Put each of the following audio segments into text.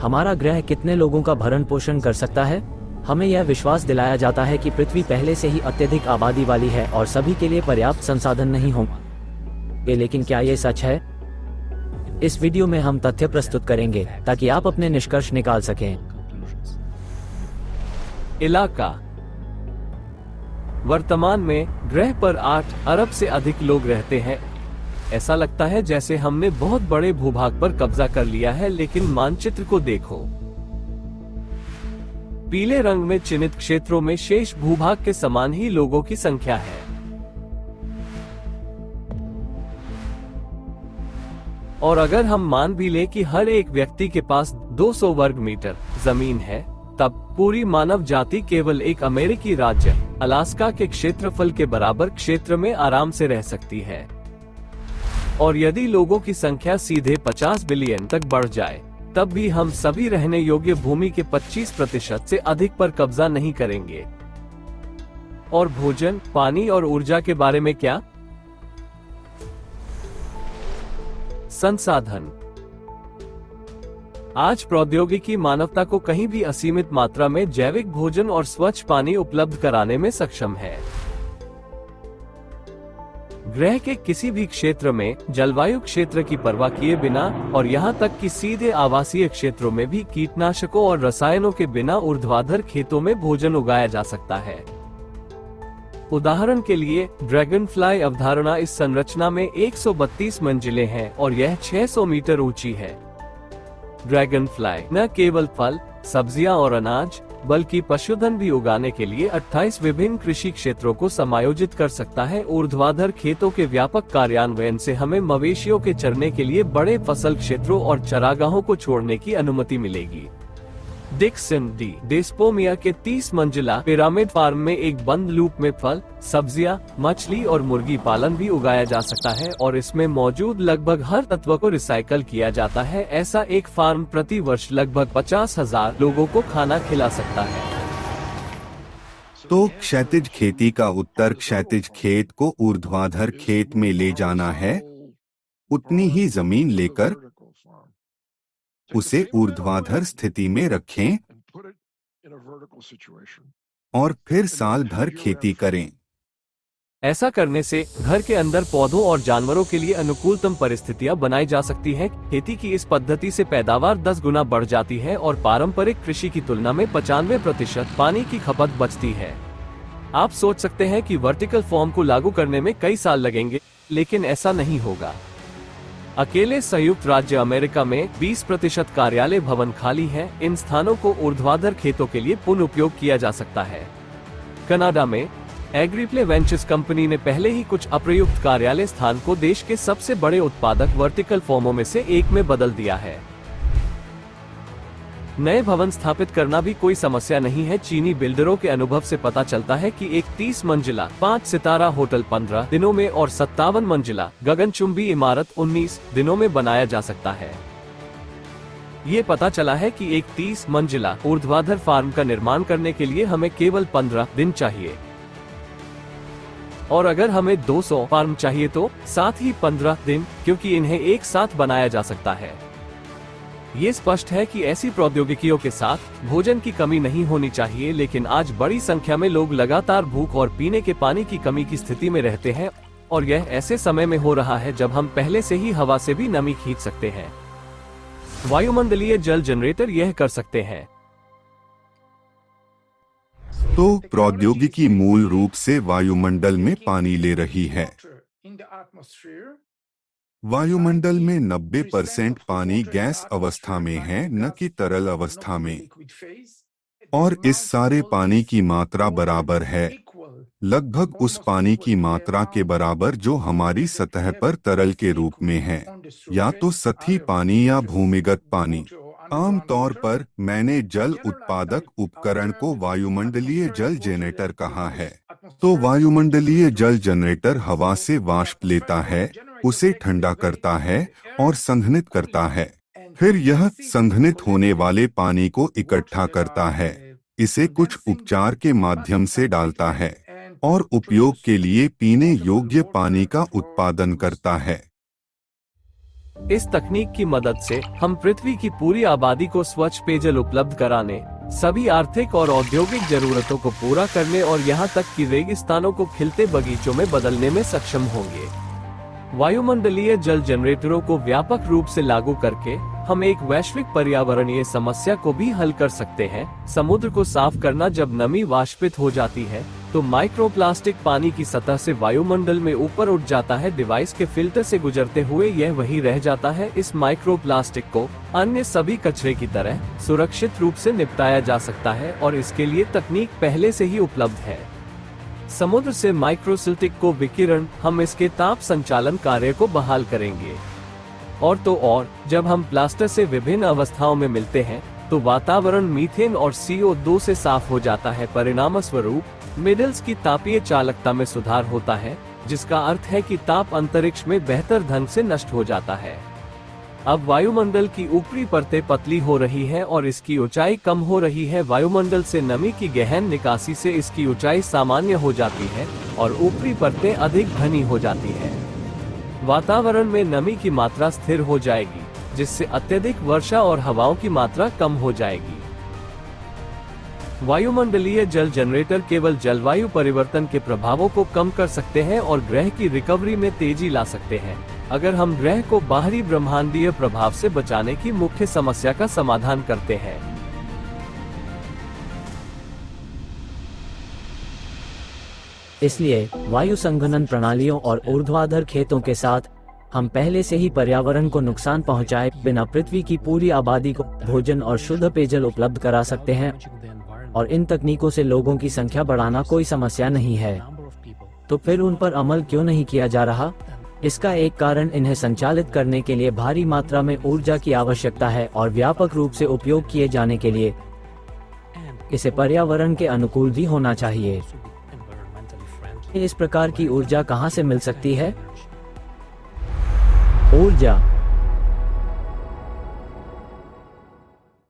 हमारा ग्रह कितने लोगों का भरण पोषण कर सकता है? हमें यह विश्वास दिलाया जाता है कि पृथ्वी पहले से ही अत्यधिक आबादी वाली है और सभी के लिए पर्याप्त संसाधन नहीं होंगे। लेकिन क्या ये सच है? इस वीडियो में हम तथ्य प्रस्तुत करेंगे ताकि आप अपने निष्कर्ष निकाल सकें। इलाका। वर्तमान में ग्रह पर 8 अरब से अधिक लोग रहते हैं। ऐसा लगता है जैसे हमने बहुत बड़े भूभाग पर कब्जा कर लिया है, लेकिन मानचित्र को देखो। पीले रंग में चिन्हित क्षेत्रों में शेष भूभाग के समान ही लोगों की संख्या है। और अगर हम मान भी लें कि हर एक व्यक्ति के पास 200 वर्ग मीटर जमीन है, तब पूरी मानव जाति केवल एक अमेरिकी राज्य अलास्का के क्षेत्रफल के बराबर क्षेत्र में आराम से रह सकती है। और यदि लोगों की संख्या सीधे 50 बिलियन तक बढ़ जाए, तब भी हम सभी रहने योग्य भूमि के 25% से अधिक पर कब्जा नहीं करेंगे। और भोजन, पानी और ऊर्जा के बारे में क्या? संसाधन। आज प्रौद्योगिकी मानवता को कहीं भी असीमित मात्रा में जैविक भोजन और स्वच्छ पानी उपलब्ध कराने में सक्षम है। ग्रह के किसी भी क्षेत्र में जलवायु क्षेत्र की परवाह किए बिना और यहाँ तक कि सीधे आवासीय क्षेत्रों में भी कीटनाशकों और रसायनों के बिना ऊर्ध्वाधर खेतों में भोजन उगाया जा सकता है। उदाहरण के लिए, ड्रैगन फ्लाई अवधारणा इस संरचना में 132 मंजिलें हैं और यह 600 मीटर ऊंची है। ड्रैगन फ्लाई न केवल फल, सब्जियां और अनाज, बल्कि पशुधन भी उगाने के लिए 28 विभिन्न कृषि क्षेत्रों को समायोजित कर सकता है। ऊर्ध्वाधर खेतों के व्यापक कार्यान्वयन से हमें मवेशियों के चरने के लिए बड़े फसल क्षेत्रों और चरागाहों को छोड़ने की अनुमति मिलेगी। डिक्सन डी डेस्पोमिया के 30 मंजिला पिरामिड फार्म में एक बंद लूप में फल, सब्जियां, मछली और मुर्गी पालन भी उगाया जा सकता है और इसमें मौजूद लगभग हर तत्व को रिसाइकल किया जाता है। ऐसा एक फार्म प्रति वर्ष लगभग 50,000 लोगों को खाना खिला सकता है। तो क्षैतिज खेती का उत्तर क्षैतिज खेत को ऊर्ध्वाधर खेत में ले जाना है। उतनी ही जमीन लेकर उसे ऊर्ध्वाधर स्थिति में रखें और फिर साल भर खेती करें। ऐसा करने से घर के अंदर पौधों और जानवरों के लिए अनुकूलतम परिस्थितियां बनाई जा सकती हैं। खेती की इस पद्धति से पैदावार 10 गुना बढ़ जाती है और पारंपरिक कृषि की तुलना में 95% पानी की खपत बचती है। आप सोच सकते हैं कि वर्टिकल फॉर्म को लागू करने में कई साल लगेंगे, लेकिन ऐसा नहीं होगा। अकेले संयुक्त राज्य अमेरिका में 20% कार्यालय भवन खाली हैं। इन स्थानों को ऊर्ध्वाधर खेतों के लिए पुनः उपयोग किया जा सकता है। कनाडा में एग्रीप्ले वेंचर्स कंपनी ने पहले ही कुछ अप्रयुक्त कार्यालय स्थान को देश के सबसे बड़े उत्पादक वर्टिकल फॉर्मों में से एक में बदल दिया है। नए भवन स्थापित करना भी कोई समस्या नहीं है। चीनी बिल्डरों के अनुभव से पता चलता है कि एक 30 मंजिला 5 सितारा होटल 15 दिनों में और 57 मंजिला गगनचुंबी इमारत 19 दिनों में बनाया जा सकता है। ये पता चला है कि एक 30 मंजिला ऊर्ध्वाधर फार्म का निर्माण करने के लिए हमें केवल 15 दिन चाहिए, और अगर हमें 200 फार्म चाहिए तो साथ ही 15 दिन, क्योंकि इन्हें एक साथ बनाया जा सकता है। ये स्पष्ट है कि ऐसी प्रौद्योगिकियों के साथ भोजन की कमी नहीं होनी चाहिए, लेकिन आज बड़ी संख्या में लोग लगातार भूख और पीने के पानी की कमी की स्थिति में रहते हैं, और यह ऐसे समय में हो रहा है जब हम पहले से ही हवा से भी नमी खींच सकते हैं। वायुमंडलीय जल जनरेटर यह कर सकते हैं। तो प्रौद्योगिकी मूल रूप से वायुमंडल में पानी ले रही है। वायुमंडल में 90% पानी गैस अवस्था में है, न कि तरल अवस्था में, और इस सारे पानी की मात्रा बराबर है, लगभग उस पानी की मात्रा के बराबर जो हमारी सतह पर तरल के रूप में है, या तो सतही पानी या भूमिगत पानी। आमतौर पर मैंने जल उत्पादक उपकरण को वायुमंडलीय जल जनरेटर कहा है। तो वायुमंडलीय जल जनरेटर हवा से वाष्प लेता है, उसे ठंडा करता है और संघनित करता है। फिर यह संघनित होने वाले पानी को इकट्ठा करता है, इसे कुछ उपचार के माध्यम से डालता है और उपयोग के लिए पीने योग्य पानी का उत्पादन करता है। इस तकनीक की मदद से हम पृथ्वी की पूरी आबादी को स्वच्छ पेयजल उपलब्ध कराने, सभी आर्थिक और औद्योगिक जरूरतों को पूरा करने और यहाँ तक कि रेगिस्तानों को खिलते बगीचों में बदलने में सक्षम होंगे। वायुमंडलीय जल जनरेटरों को व्यापक रूप से लागू करके हम एक वैश्विक पर्यावरणीय समस्या को भी हल कर सकते हैं। समुद्र को साफ करना। जब नमी वाष्पित हो जाती है तो माइक्रोप्लास्टिक पानी की सतह से वायुमंडल में ऊपर उठ जाता है। डिवाइस के फिल्टर से गुजरते हुए यह वहीं रह जाता है। इस माइक्रोप्लास्टिक को अन्य सभी कचरे की तरह सुरक्षित रूप से निपटाया जा सकता है और इसके लिए तकनीक पहले से ही उपलब्ध है। समुद्र से माइक्रोसिल्टिक को विकिरण हम इसके ताप संचालन कार्य को बहाल करेंगे। और तो और जब हम प्लास्टर से विभिन्न अवस्थाओं में मिलते हैं तो वातावरण मीथेन और CO2 से साफ हो जाता है। परिणाम स्वरूप मिडल्स की तापीय चालकता में सुधार होता है, जिसका अर्थ है कि ताप अंतरिक्ष में बेहतर ढंग से नष्ट हो जाता है। अब वायुमंडल की ऊपरी परतें पतली हो रही है और इसकी ऊंचाई कम हो रही है। वायुमंडल से नमी की गहन निकासी से इसकी ऊंचाई सामान्य हो जाती है और ऊपरी परतें अधिक घनी हो जाती है। वातावरण में नमी की मात्रा स्थिर हो जाएगी, जिससे अत्यधिक वर्षा और हवाओं की मात्रा कम हो जाएगी। वायुमंडलीय जल जनरेटर केवल जलवायु परिवर्तन के प्रभावों को कम कर सकते हैं और ग्रह की रिकवरी में तेजी ला सकते हैं। अगर हम ग्रह को बाहरी ब्रह्मांडीय प्रभाव से बचाने की मुख्य समस्या का समाधान करते हैं। इसलिए वायु संघनन प्रणालियों और ऊर्ध्वाधर खेतों के साथ हम पहले से ही पर्यावरण को नुकसान पहुंचाए बिना पृथ्वी की पूरी आबादी को भोजन और शुद्ध पेयजल उपलब्ध करा सकते हैं और इन तकनीकों से लोगों की संख्या बढ़ाना कोई समस्या नहीं है। तो फिर उन पर अमल क्यों नहीं किया जा रहा? इसका एक कारण इन्हें संचालित करने के लिए भारी मात्रा में ऊर्जा की आवश्यकता है और व्यापक रूप से उपयोग किए जाने के लिए इसे पर्यावरण के अनुकूल भी होना चाहिए। इस प्रकार की ऊर्जा कहां से मिल सकती है? ऊर्जा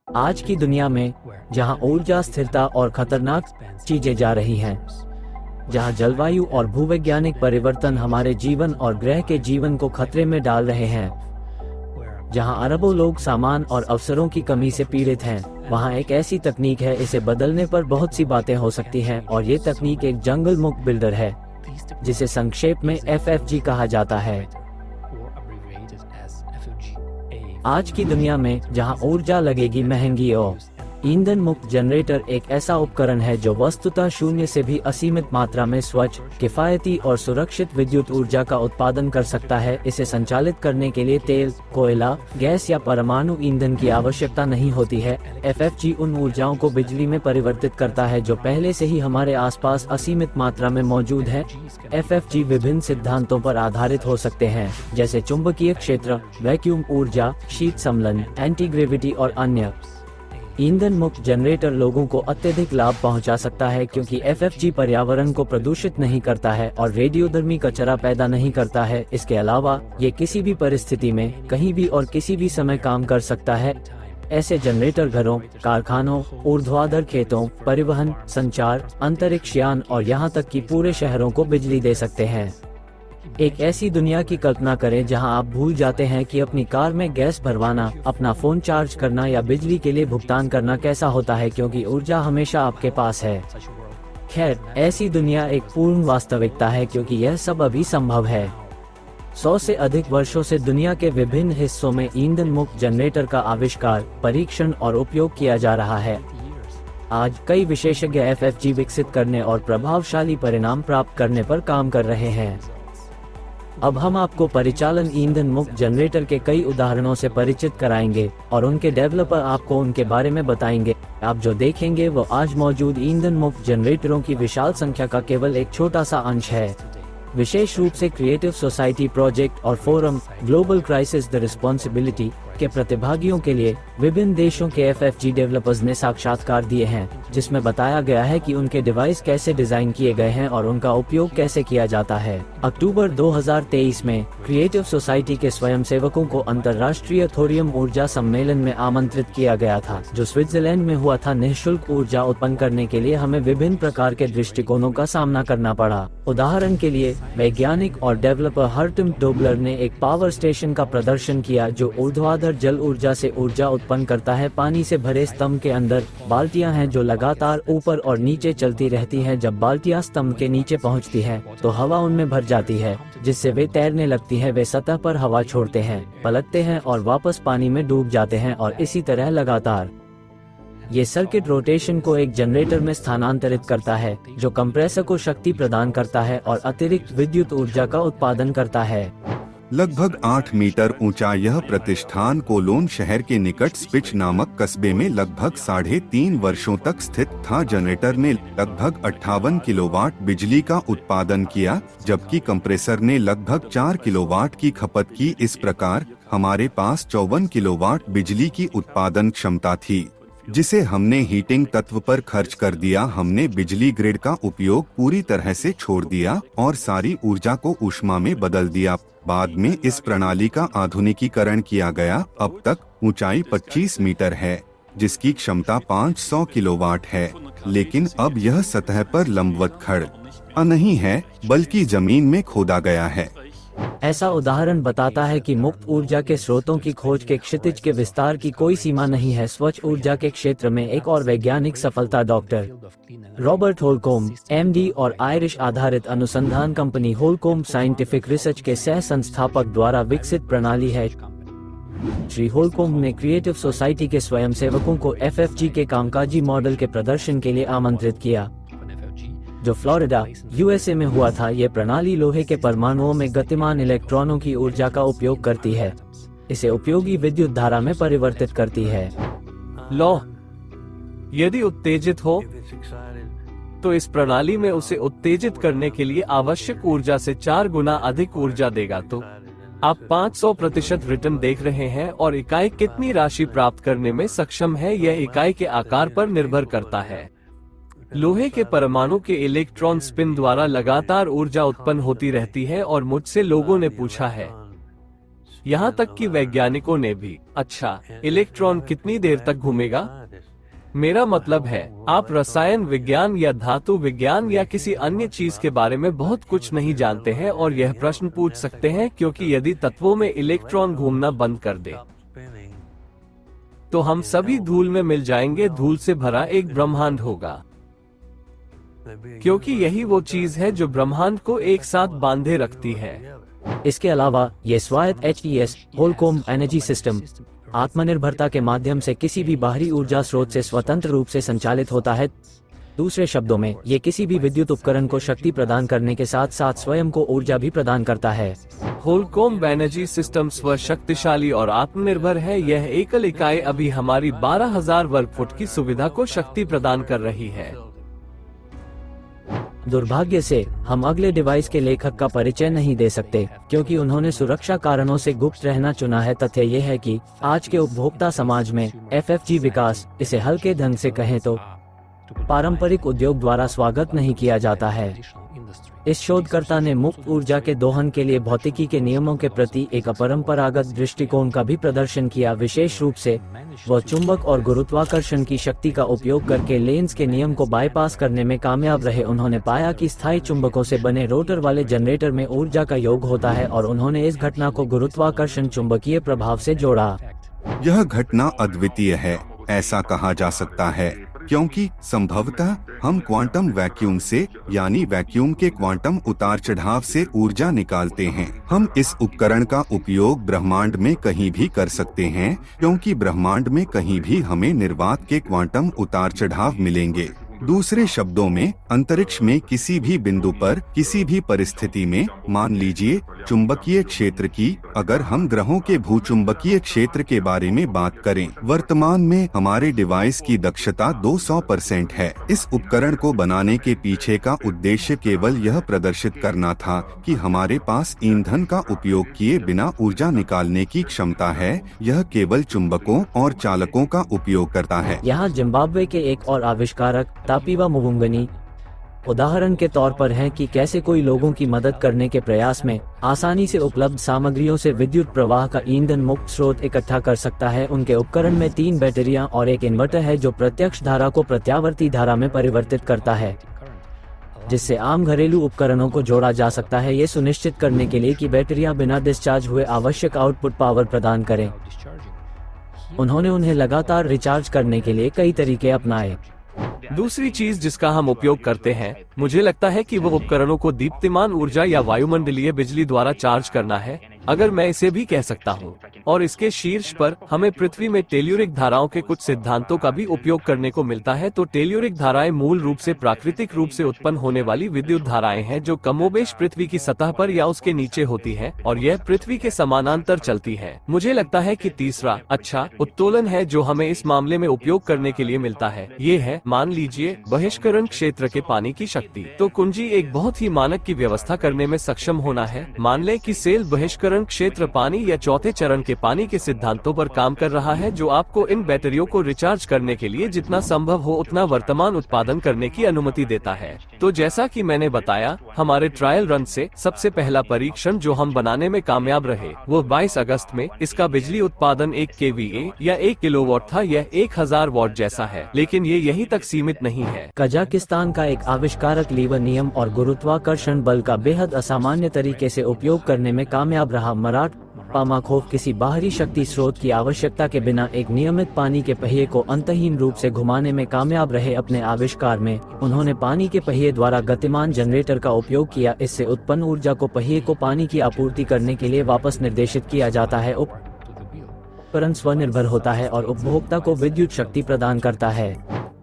आज की दुनिया में जहां ऊर्जा स्थिरता और खतरनाक चीजें जा रही हैं, जहां जलवायु और भूवैज्ञानिक परिवर्तन हमारे जीवन और ग्रह के जीवन को खतरे में डाल रहे हैं, जहां अरबों लोग सामान और अवसरों की कमी से पीड़ित हैं, वहां एक ऐसी तकनीक है, इसे बदलने पर बहुत सी बातें हो सकती हैं और ये तकनीक एक जंगल मुक्त बिल्डर है, जिसे संक्षेप में FFG कहा जाता है। आज की दुनिया में जहां ऊर्जा लगेगी महंगी और ईंधन मुक्त जनरेटर एक ऐसा उपकरण है जो वस्तुतः शून्य से भी असीमित मात्रा में स्वच्छ, किफायती और सुरक्षित विद्युत ऊर्जा का उत्पादन कर सकता है। इसे संचालित करने के लिए तेल, कोयला, गैस या परमाणु ईंधन की आवश्यकता नहीं होती है। FFG उन ऊर्जाओं को बिजली में परिवर्तित करता है जो पहले से ही हमारे आसपास असीमित मात्रा में मौजूद है। FFG विभिन्न सिद्धांतों पर आधारित हो सकते हैं, जैसे चुंबकीय क्षेत्र, वैक्यूम ऊर्जा, शीत समलन, एंटी ग्रेविटी और अन्य। ईंधन मुक्त जनरेटर लोगों को अत्यधिक लाभ पहुंचा सकता है क्योंकि FFG पर्यावरण को प्रदूषित नहीं करता है और रेडियोधर्मी कचरा पैदा नहीं करता है। इसके अलावा ये किसी भी परिस्थिति में, कहीं भी और किसी भी समय काम कर सकता है। ऐसे जनरेटर घरों, कारखानों, ऊर्ध्वाधर खेतों, परिवहन, संचार, अंतरिक्ष यान और यहाँ तक कि पूरे शहरों को बिजली दे सकते हैं। एक ऐसी दुनिया की कल्पना करें जहां आप भूल जाते हैं कि अपनी कार में गैस भरवाना, अपना फोन चार्ज करना या बिजली के लिए भुगतान करना कैसा होता है, क्योंकि ऊर्जा हमेशा आपके पास है। खैर, ऐसी दुनिया एक पूर्ण वास्तविकता है क्योंकि यह सब अभी संभव है। 100 से अधिक वर्षों से दुनिया के विभिन्न हिस्सों में ईंधन मुक्त जनरेटर का आविष्कार, परीक्षण और उपयोग किया जा रहा है। आज कई विशेषज्ञ FFG विकसित करने और प्रभावशाली परिणाम प्राप्त करने पर काम कर रहे हैं। अब हम आपको परिचालन ईंधन मुक्त जनरेटर के कई उदाहरणों से परिचित कराएंगे और उनके डेवलपर आपको उनके बारे में बताएंगे। आप जो देखेंगे वो आज मौजूद ईंधन मुक्त जनरेटरों की विशाल संख्या का केवल एक छोटा सा अंश है। विशेष रूप से क्रिएटिव सोसाइटी प्रोजेक्ट और forum global crisis the responsibility के प्रतिभागियों के लिए विभिन्न देशों के FFG डेवलपर्स ने साक्षात्कार दिए हैं। जिसमें बताया गया है कि उनके डिवाइस कैसे डिजाइन किए गए हैं और उनका उपयोग कैसे किया जाता है। अक्टूबर 2023 में क्रिएटिव सोसाइटी के स्वयंसेवकों को अंतर्राष्ट्रीय थोरियम ऊर्जा सम्मेलन में आमंत्रित किया गया था, जो स्विट्जरलैंड में हुआ था। निःशुल्क ऊर्जा उत्पन्न करने के लिए हमें विभिन्न प्रकार के दृष्टिकोणों का सामना करना पड़ा। उदाहरण के लिए, वैज्ञानिक और डेवलपर हर्टिम डोबलर ने एक पावर स्टेशन का प्रदर्शन किया जो ऊर्ध्वाधर जल ऊर्जा से ऊर्जा उत्पन्न करता है। पानी से भरे स्तंभ के अंदर बाल्टियां हैं जो लगातार ऊपर और नीचे चलती रहती हैं। जब बाल्टियां स्तंभ के नीचे पहुंचती हैं, तो हवा उनमें भर जाती है, जिससे वे तैरने लगती हैं। वे सतह पर हवा छोड़ते हैं, पलटते हैं और वापस पानी में डूब जाते हैं और इसी तरह लगातार। ये सर्किट रोटेशन को एक जनरेटर में स्थानांतरित करता है, जो कंप्रेसर को शक्ति प्रदान करता है और अतिरिक्त विद्युत ऊर्जा का उत्पादन करता है। लगभग 8 मीटर ऊंचा यह प्रतिष्ठान कोलोन शहर के निकट स्पिच नामक कस्बे में लगभग 3.5 वर्षों तक स्थित था। जनरेटर ने लगभग 58 किलोवाट बिजली का उत्पादन किया, जबकि कंप्रेसर ने लगभग 4 किलोवाट की खपत की। इस प्रकार हमारे पास 54 किलोवाट बिजली की उत्पादन क्षमता थी, जिसे हमने हीटिंग तत्व पर खर्च कर दिया। हमने बिजली ग्रिड का उपयोग पूरी तरह से छोड़ दिया और सारी ऊर्जा को ऊष्मा में बदल दिया। बाद में इस प्रणाली का आधुनिकीकरण किया गया। अब तक ऊंचाई 25 मीटर है, जिसकी क्षमता 500 किलोवाट है, लेकिन अब यह सतह पर लंबवत खड़ा नहीं है, बल्कि जमीन में खोदा गया है। ऐसा उदाहरण बताता है कि मुक्त ऊर्जा के स्रोतों की खोज के क्षितिज के विस्तार की कोई सीमा नहीं है। स्वच्छ ऊर्जा के क्षेत्र में एक और वैज्ञानिक सफलता डॉक्टर रॉबर्ट होलकोम्ब, एमडी और आयरिश आधारित अनुसंधान कंपनी होलकोम्ब साइंटिफिक रिसर्च के सह संस्थापक द्वारा विकसित प्रणाली है। श्री होलकोम्ब ने क्रिएटिव सोसाइटी के स्वयंसेवकों को FFG के कामकाजी मॉडल के प्रदर्शन के लिए आमंत्रित किया, जो फ्लोरिडा, USA में हुआ था। ये प्रणाली लोहे के परमाणुओं में गतिमान इलेक्ट्रॉनों की ऊर्जा का उपयोग करती है, इसे उपयोगी विद्युत धारा में परिवर्तित करती है। लौह यदि उत्तेजित हो तो इस प्रणाली में उसे उत्तेजित करने के लिए आवश्यक ऊर्जा से 4 गुना अधिक ऊर्जा देगा। तो आप 500% रिटर्न देख रहे हैं, और इकाई कितनी राशि प्राप्त करने में सक्षम है यह इकाई के आकार पर निर्भर करता है। लोहे के परमाणु के इलेक्ट्रॉन स्पिन द्वारा लगातार ऊर्जा उत्पन्न होती रहती है, और मुझसे लोगों ने पूछा है, यहाँ तक कि वैज्ञानिकों ने भी, अच्छा, इलेक्ट्रॉन कितनी देर तक घूमेगा? मेरा मतलब है, आप रसायन विज्ञान या धातु विज्ञान या किसी अन्य चीज के बारे में बहुत कुछ नहीं जानते हैं और यह प्रश्न पूछ सकते हैं, क्योंकि यदि तत्वों में इलेक्ट्रॉन घूमना बंद कर दे तो हम सभी धूल में मिल जाएंगे। धूल से भरा एक ब्रह्मांड होगा, क्योंकि यही वो चीज है जो ब्रह्मांड को एक साथ बांधे रखती है। इसके अलावा ये स्वायत्त HES होलकोम्ब एनर्जी सिस्टम आत्मनिर्भरता के माध्यम से किसी भी बाहरी ऊर्जा स्रोत से स्वतंत्र रूप से संचालित होता है। दूसरे शब्दों में, ये किसी भी विद्युत उपकरण को शक्ति प्रदान करने के साथ साथ स्वयं को ऊर्जा भी प्रदान करता है। होलकोम्ब एनर्जी सिस्टम स्वशक्तिशाली और आत्मनिर्भर है। यह एकल इकाई अभी हमारी 12,000 वर्ग फुट की सुविधा को शक्ति प्रदान कर रही है। दुर्भाग्य से हम अगले डिवाइस के लेखक का परिचय नहीं दे सकते, क्योंकि उन्होंने सुरक्षा कारणों से गुप्त रहना चुना है। तथ्य ये है कि आज के उपभोक्ता समाज में FFG विकास, इसे हल्के ढंग से कहें तो पारंपरिक उद्योग द्वारा स्वागत नहीं किया जाता है। इस शोधकर्ता ने मुक्त ऊर्जा के दोहन के लिए भौतिकी के नियमों के प्रति एक अपरंपरागत दृष्टिकोण का भी प्रदर्शन किया। विशेष रूप से वह चुंबक और गुरुत्वाकर्षण की शक्ति का उपयोग करके लेंज के नियम को बाईपास करने में कामयाब रहे। उन्होंने पाया कि स्थायी चुंबकों से बने रोटर वाले जनरेटर में ऊर्जा का योग होता है, और उन्होंने इस घटना को गुरुत्वाकर्षण चुंबकीय प्रभाव से जोड़ा। यह घटना अद्वितीय है, ऐसा कहा जा सकता है, क्योंकि संभवतः हम क्वांटम वैक्यूम से, यानी वैक्यूम के क्वांटम उतार चढ़ाव से ऊर्जा निकालते हैं। हम इस उपकरण का उपयोग ब्रह्मांड में कहीं भी कर सकते हैं, क्योंकि ब्रह्मांड में कहीं भी हमें निर्वात के क्वांटम उतार चढ़ाव मिलेंगे। दूसरे शब्दों में, अंतरिक्ष में किसी भी बिंदु पर किसी भी परिस्थिति में, मान लीजिए चुंबकीय क्षेत्र की, अगर हम ग्रहों के भूचुंबकीय क्षेत्र के बारे में बात करें, वर्तमान में हमारे डिवाइस की दक्षता 200% है। इस उपकरण को बनाने के पीछे का उद्देश्य केवल यह प्रदर्शित करना था कि हमारे पास ईंधन का उपयोग किए बिना ऊर्जा निकालने की क्षमता है। यह केवल चुंबकों और चालकों का उपयोग करता है। यहाँ जिम्बाब्वे के एक और आविष्कारक तापीवा मुवुंगनी उदाहरण के तौर पर हैं कि कैसे कोई लोगों की मदद करने के प्रयास में आसानी से उपलब्ध सामग्रियों से विद्युत प्रवाह का ईंधन मुक्त स्रोत इकट्ठा कर सकता है। उनके उपकरण में 3 बैटरियां और एक इन्वर्टर है जो प्रत्यक्ष धारा को प्रत्यावर्ती धारा में परिवर्तित करता है, जिससे आम घरेलू उपकरणों को जोड़ा जा सकता है, ये सुनिश्चित करने के लिए कि बैटरियां बिना डिस्चार्ज हुए आवश्यक आउटपुट पावर प्रदान करें। उन्होंने उन्हें लगातार रिचार्ज करने के लिए कई तरीके अपनाए। दूसरी चीज जिसका हम उपयोग करते हैं, मुझे लगता है कि वो उपकरणों को दीप्तिमान ऊर्जा या वायुमंडलीय बिजली द्वारा चार्ज करना है, अगर मैं इसे भी कह सकता हूँ। और इसके शीर्ष पर हमें पृथ्वी में टेल्यूरिक धाराओं के कुछ सिद्धांतों का भी उपयोग करने को मिलता है। तो टेल्यूरिक धाराएं मूल रूप से प्राकृतिक रूप से उत्पन्न होने वाली विद्युत धाराएं हैं जो कमोबेश पृथ्वी की सतह पर या उसके नीचे होती है और यह पृथ्वी के समानांतर चलती है। मुझे लगता है कि तीसरा अच्छा उत्तोलन है जो हमें इस मामले में उपयोग करने के लिए मिलता है, ये है मान लीजिए बहिष्करण क्षेत्र के पानी की शक्ति। तो कुंजी एक बहुत ही मानक की व्यवस्था करने में सक्षम होना है। मान लें कि सेल बहिष्करण क्षेत्र पानी या चौथे चरण के पानी के सिद्धांतों पर काम कर रहा है, जो आपको इन बैटरियों को रिचार्ज करने के लिए जितना संभव हो उतना वर्तमान उत्पादन करने की अनुमति देता है। तो जैसा कि मैंने बताया, हमारे ट्रायल रन से सबसे पहला परीक्षण जो हम बनाने में कामयाब रहे वो 22 अगस्त में। इसका बिजली उत्पादन 1 kVA या 1 किलोवाट था। यह 1000 वाट जैसा है, लेकिन ये यहीं तक सीमित नहीं है। कजाकिस्तान का एक आविष्कारक लीवर नियम और गुरुत्वाकर्षण बल का बेहद असामान्य तरीके से उपयोग करने में कामयाब रहा। मराठ पामाखोव किसी बाहरी शक्ति स्रोत की आवश्यकता के बिना एक नियमित पानी के पहिए को अंतहीन रूप से घुमाने में कामयाब रहे। अपने आविष्कार में उन्होंने पानी के पहिए द्वारा गतिमान जनरेटर का उपयोग किया। इससे उत्पन्न ऊर्जा को पहिए को पानी की आपूर्ति करने के लिए वापस निर्देशित किया जाता है। उपकरण स्वनिर्भर होता है और उपभोक्ता को विद्युत शक्ति प्रदान करता है।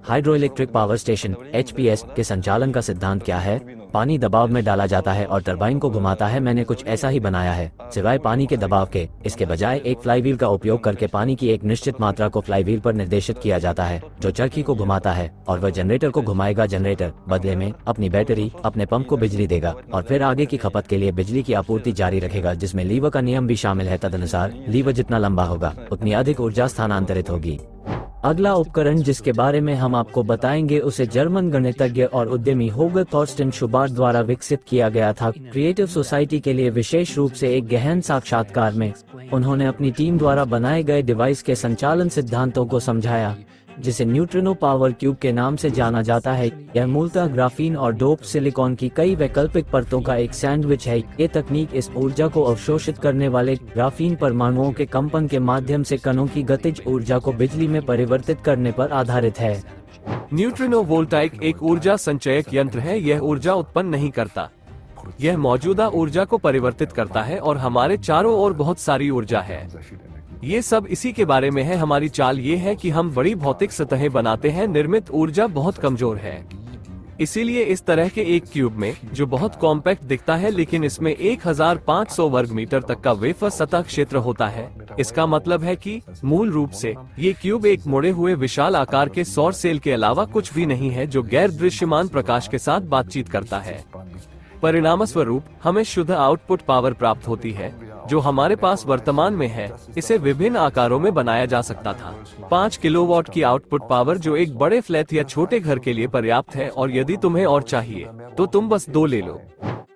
Hydro electric power station (HPS) के संचालन का सिद्धांत क्या है? पानी दबाव में डाला जाता है और टरबाइन को घुमाता है। मैंने कुछ ऐसा ही बनाया है, सिवाय पानी के दबाव के। इसके बजाय एक फ्लाईव्हील का उपयोग करके पानी की एक निश्चित मात्रा को फ्लाईव्हील पर निर्देशित किया जाता है, जो चरखी को घुमाता है और वह जनरेटर को घुमाएगा। जनरेटर बदले में अपनी बैटरी अपने पंप को बिजली देगा और फिर आगे की खपत के लिए बिजली की आपूर्ति जारी रखेगा, जिसमें लीवर का नियम भी शामिल है। तदनुसार लीवर जितना लंबा होगा उतनी अधिक ऊर्जा स्थानांतरित होगी। अगला उपकरण जिसके बारे में हम आपको बताएंगे उसे जर्मन गणितज्ञ और उद्यमी होगर थॉर्स्टेन शुबार्ट द्वारा विकसित किया गया था। क्रिएटिव सोसाइटी के लिए विशेष रूप से एक गहन साक्षात्कार में उन्होंने अपनी टीम द्वारा बनाए गए डिवाइस के संचालन सिद्धांतों को समझाया, जिसे न्यूट्रिनो पावर क्यूब के नाम से जाना जाता है। यह मूलतः ग्राफीन और डोप सिलिकॉन की कई वैकल्पिक परतों का एक सैंडविच है। ये तकनीक इस ऊर्जा को अवशोषित करने वाले ग्राफीन परमाणुओं के कंपन के माध्यम से कणों की गतिज ऊर्जा को बिजली में परिवर्तित करने पर आधारित है। न्यूट्रिनो वोल्टाइक एक ऊर्जा संचयक यंत्र है। यह ऊर्जा उत्पन्न नहीं करता, यह मौजूदा ऊर्जा को परिवर्तित करता है और हमारे चारों ओर बहुत सारी ऊर्जा है। ये सब इसी के बारे में है। हमारी चाल ये है कि हम बड़ी भौतिक सतहें बनाते हैं। निर्मित ऊर्जा बहुत कमजोर है, इसीलिए इस तरह के एक क्यूब में जो बहुत कॉम्पैक्ट दिखता है, लेकिन इसमें 1500 वर्ग मीटर तक का वेफर सतह क्षेत्र होता है। इसका मतलब है कि मूल रूप से ये क्यूब एक मुड़े हुए विशाल आकार के सौर सेल के अलावा कुछ भी नहीं है जो गैर दृश्यमान प्रकाश के साथ बातचीत करता है। परिणामस्वरूप हमें शुद्ध आउटपुट पावर प्राप्त होती है जो हमारे पास वर्तमान में है। इसे विभिन्न आकारों में बनाया जा सकता था। 5 किलोवाट की आउटपुट पावर जो एक बड़े फ्लैट या छोटे घर के लिए पर्याप्त है, और यदि तुम्हें और चाहिए तो तुम बस 2 ले लो।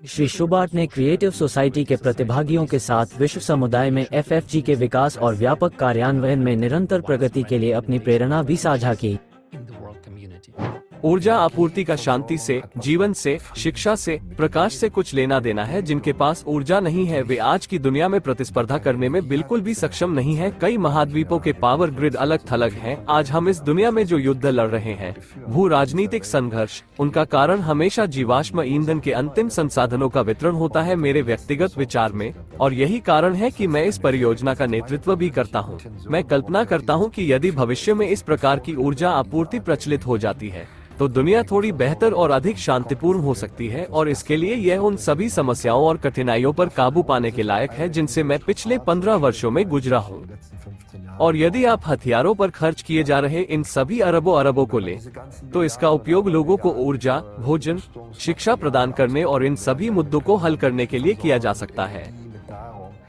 श्री शुबार्ट ने क्रिएटिव सोसाइटी के प्रतिभागियों के साथ विश्व समुदाय में FFG के विकास और व्यापक कार्यान्वयन में निरंतर प्रगति के लिए अपनी प्रेरणा भी साझा की। ऊर्जा आपूर्ति का शांति से, जीवन से, शिक्षा से, प्रकाश से कुछ लेना देना है। जिनके पास ऊर्जा नहीं है वे आज की दुनिया में प्रतिस्पर्धा करने में बिल्कुल भी सक्षम नहीं है। कई महाद्वीपों के पावर ग्रिड अलग थलग हैं। आज हम इस दुनिया में जो युद्ध लड़ रहे हैं, भू राजनीतिक संघर्ष, उनका कारण हमेशा जीवाश्म ईंधन के अंतिम संसाधनों का वितरण होता है, मेरे व्यक्तिगत विचार में। और यही कारण है कि मैं इस परियोजना का नेतृत्व भी करता हूँ। मैं कल्पना करता हूँ कि यदि भविष्य में इस प्रकार की ऊर्जा आपूर्ति प्रचलित हो जाती है तो दुनिया थोड़ी बेहतर और अधिक शांतिपूर्ण हो सकती है, और इसके लिए यह उन सभी समस्याओं और कठिनाइयों पर काबू पाने के लायक है जिनसे मैं पिछले 15 वर्षों में गुजरा हूँ। और यदि आप हथियारों पर खर्च किए जा रहे इन सभी अरबों को लें, तो इसका उपयोग लोगों को ऊर्जा, भोजन, शिक्षा प्रदान करने और इन सभी मुद्दों को हल करने के लिए किया जा सकता है।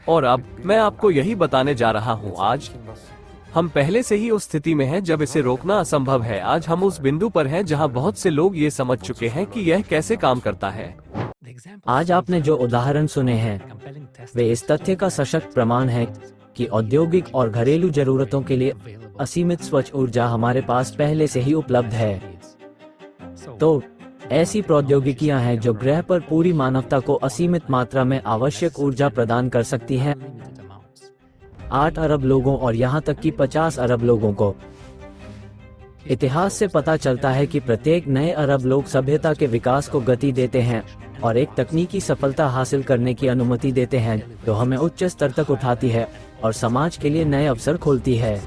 और अब मैं आपको यही बताने जा रहा हूँ। आज हम पहले से ही उस स्थिति में हैं जब इसे रोकना असंभव है। आज हम उस बिंदु पर हैं जहां बहुत से लोग ये समझ चुके हैं कि यह कैसे काम करता है। आज आपने जो उदाहरण सुने हैं वे इस तथ्य का सशक्त प्रमाण है कि औद्योगिक और घरेलू जरूरतों के लिए असीमित स्वच्छ ऊर्जा हमारे पास पहले से ही उपलब्ध है। तो ऐसी प्रौद्योगिकियां हैं जो ग्रह पर पूरी मानवता को असीमित मात्रा में आवश्यक ऊर्जा प्रदान कर सकती हैं। 8 अरब लोगों और यहाँ तक कि 50 अरब लोगों को। इतिहास से पता चलता है कि प्रत्येक नए अरब लोग सभ्यता के विकास को गति देते हैं और एक तकनीकी सफलता हासिल करने की अनुमति देते हैं जो हमें उच्च स्तर तक उठाती है और समाज के लिए नए अवसर खोलती है।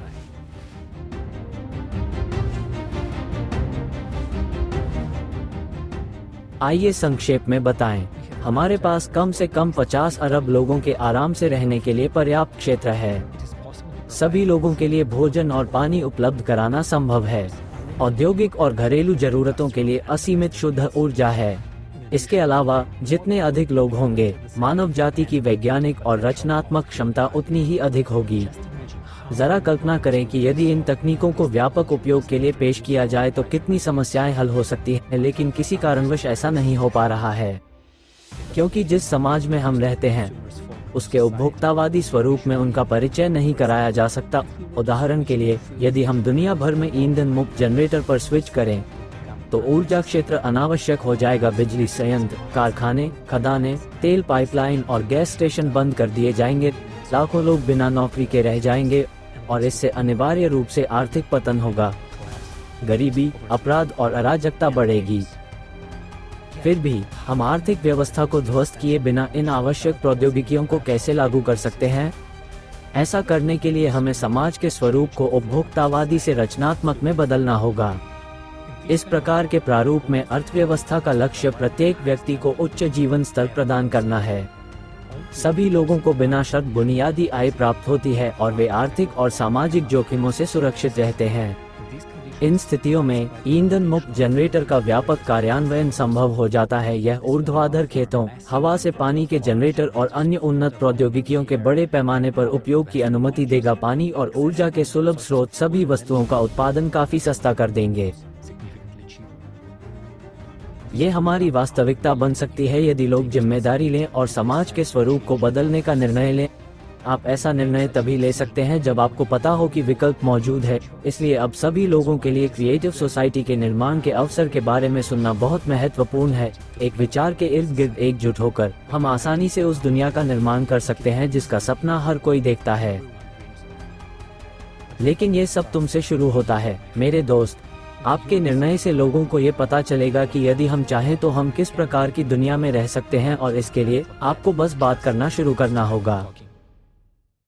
आइए संक्षेप में बताएं। हमारे पास कम से कम 50 अरब लोगों के आराम से रहने के लिए पर्याप्त क्षेत्र है। सभी लोगों के लिए भोजन और पानी उपलब्ध कराना संभव है। औद्योगिक और घरेलू जरूरतों के लिए असीमित शुद्ध ऊर्जा है। इसके अलावा जितने अधिक लोग होंगे, मानव जाति की वैज्ञानिक और रचनात्मक क्षमता उतनी ही अधिक होगी। जरा कल्पना करें कि यदि इन तकनीकों को व्यापक उपयोग के लिए पेश किया जाए तो कितनी समस्याएं हल हो सकती हैं, लेकिन किसी कारणवश ऐसा नहीं हो पा रहा है। क्योंकि जिस समाज में हम रहते हैं उसके उपभोक्तावादी स्वरूप में उनका परिचय नहीं कराया जा सकता। उदाहरण के लिए, यदि हम दुनिया भर में ईंधन मुक्त जनरेटर पर स्विच करें तो ऊर्जा क्षेत्र अनावश्यक हो जाएगा। बिजली संयंत्र, कारखाने, खदानें, तेल पाइपलाइन और गैस स्टेशन बंद कर दिए जाएंगे। लाखों लोग बिना नौकरी के रह जाएंगे और इससे अनिवार्य रूप से आर्थिक पतन होगा। गरीबी, अपराध और अराजकता बढ़ेगी। फिर भी हम आर्थिक व्यवस्था को ध्वस्त किए बिना इन आवश्यक प्रौद्योगिकियों को कैसे लागू कर सकते हैं? ऐसा करने के लिए हमें समाज के स्वरूप को उपभोक्तावादी से रचनात्मक में बदलना होगा। इस प्रकार के प्रारूप में अर्थव्यवस्था का लक्ष्य प्रत्येक व्यक्ति को उच्च जीवन स्तर प्रदान करना है। सभी लोगों को बिना शर्त बुनियादी आय प्राप्त होती है और वे आर्थिक और सामाजिक जोखिमों से सुरक्षित रहते हैं। इन स्थितियों में ईंधन मुक्त जनरेटर का व्यापक कार्यान्वयन संभव हो जाता है। यह ऊर्ध्वाधर खेतों, हवा से पानी के जनरेटर और अन्य उन्नत प्रौद्योगिकियों के बड़े पैमाने पर उपयोग की अनुमति देगा। पानी और ऊर्जा के सुलभ स्रोत सभी वस्तुओं का उत्पादन काफी सस्ता कर देंगे। ये हमारी वास्तविकता बन सकती है यदि लोग जिम्मेदारी लें और समाज के स्वरूप को बदलने का निर्णय लें। आप ऐसा निर्णय तभी ले सकते हैं जब आपको पता हो कि विकल्प मौजूद है। इसलिए अब सभी लोगों के लिए क्रिएटिव सोसाइटी के निर्माण के अवसर के बारे में सुनना बहुत महत्वपूर्ण है। एक विचार के इर्द गिर्द एकजुट होकर हम आसानी से उस दुनिया का निर्माण कर सकते हैं जिसका सपना हर कोई देखता है। लेकिन ये सब तुमसे शुरू होता है मेरे दोस्त। आपके निर्णय से लोगों को ये पता चलेगा कि यदि हम चाहें तो हम किस प्रकार की दुनिया में रह सकते हैं, और इसके लिए आपको बस बात करना शुरू करना होगा।